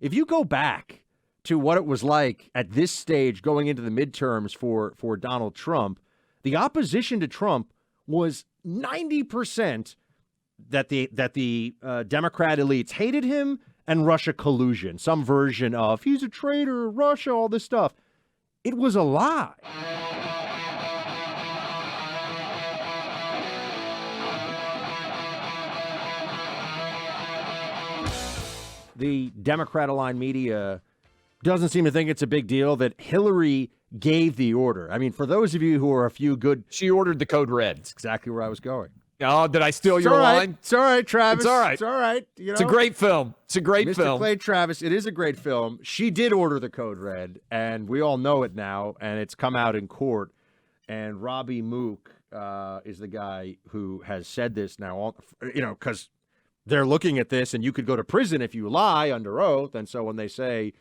if you go back to what it was like at this stage going into the midterms for Donald Trump, the opposition to Trump was 90% that the Democrat elites hated him and Russia collusion, some version of he's a traitor, Russia, all this stuff. It was a lie. The Democrat-aligned media doesn't seem to think it's a big deal that Hillary gave the order. I mean, for those of you who are a few good... She ordered the code red. That's exactly where I was going. Oh, did I steal your line? It's all right, Travis. It's all right. It's all right. You know, it's a great film. It's a great film. Mr. Clay Travis, it is a great film. She did order the code red, and we all know it now, and it's come out in court. And Robby Mook is the guy who has said this now, you know, because they're looking at this, and you could go to prison if you lie under oath. And so when they say,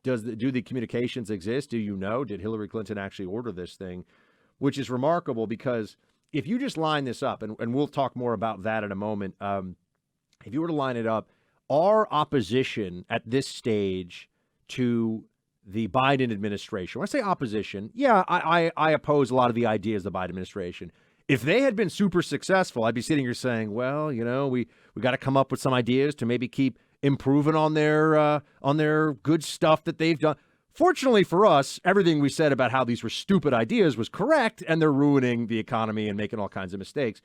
do the communications exist? Do you know? Did Hillary Clinton actually order this thing? Which is remarkable because if you just line this up, and we'll talk more about that in a moment, if you were to line it up, our opposition at this stage to the Biden administration, when I say opposition, yeah, I oppose a lot of the ideas of the Biden administration. If they had been super successful, I'd be sitting here saying, well, you know, we got to come up with some ideas to maybe keep improving on their good stuff that they've done. Fortunately for us, everything we said about how these were stupid ideas was correct, and they're ruining the economy and making all kinds of mistakes.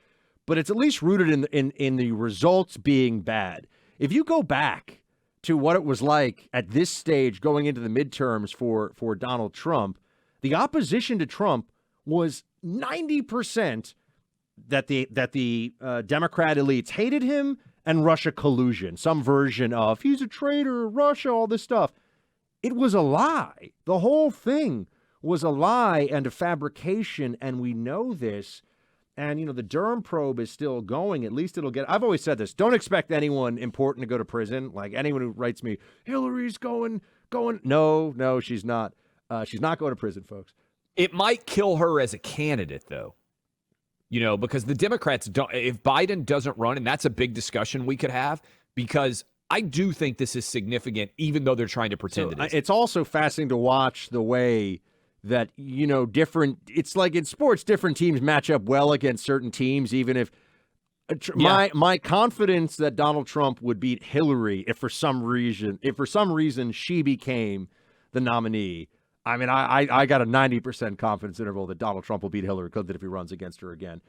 But it's at least rooted in the results being bad. If you go back to what it was like at this stage going into the midterms for Donald Trump, the opposition to Trump was 90% that the Democrat elites hated him and Russia collusion, some version of he's a traitor, Russia, all this stuff. It was a lie. The whole thing was a lie and a fabrication, and we know this. And, you know, the Durham probe is still going. At least it'll get... I've always said this. Don't expect anyone important to go to prison. Like, anyone who writes me, Hillary's going... No, she's not. She's not going to prison, folks. It might kill her as a candidate, though. You know, because the Democrats don't... If Biden doesn't run, and that's a big discussion we could have, because I do think this is significant, even though they're trying to pretend it is. It's also fascinating to watch the way that, you know, it's like in sports, different teams match up well against certain teams, even if my confidence that Donald Trump would beat Hillary if for some reason she became the nominee. I mean, I got a 90% confidence interval that Donald Trump will beat Hillary Clinton if he runs against her again.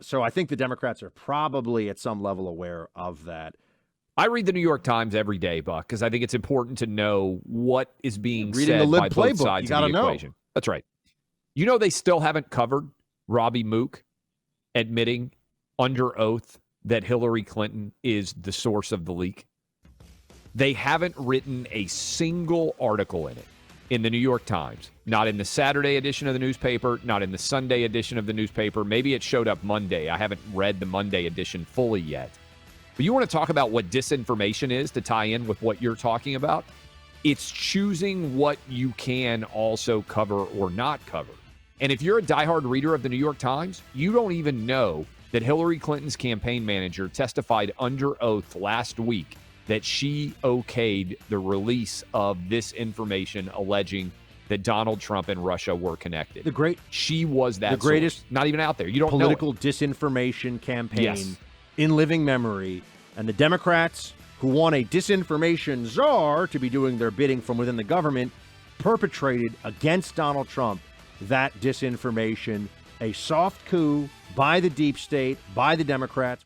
So I think the Democrats are probably at some level aware of that. I read the New York Times every day, Buck, because I think it's important to know what is being said the by both playbook. sides of the equation. That's right. You know, they still haven't covered Robby Mook admitting under oath that Hillary Clinton is the source of the leak. They haven't written a single article in it in the New York Times, not in the Saturday edition of the newspaper, not in the Sunday edition of the newspaper. Maybe it showed up Monday. I haven't read the Monday edition fully yet. But you want to talk about what disinformation is to tie in with what you're talking about? It's choosing what you can also cover or not cover. And if you're a diehard reader of the New York Times, you don't even know that Hillary Clinton's campaign manager testified under oath last week that she okayed the release of this information alleging that Donald Trump and Russia were connected. She was that the greatest source. Not even out there. You don't political know it. Disinformation campaign in living memory. And the Democrats, who want a disinformation czar to be doing their bidding from within the government, perpetrated against Donald Trump that disinformation, a soft coup by the deep state, by the Democrats.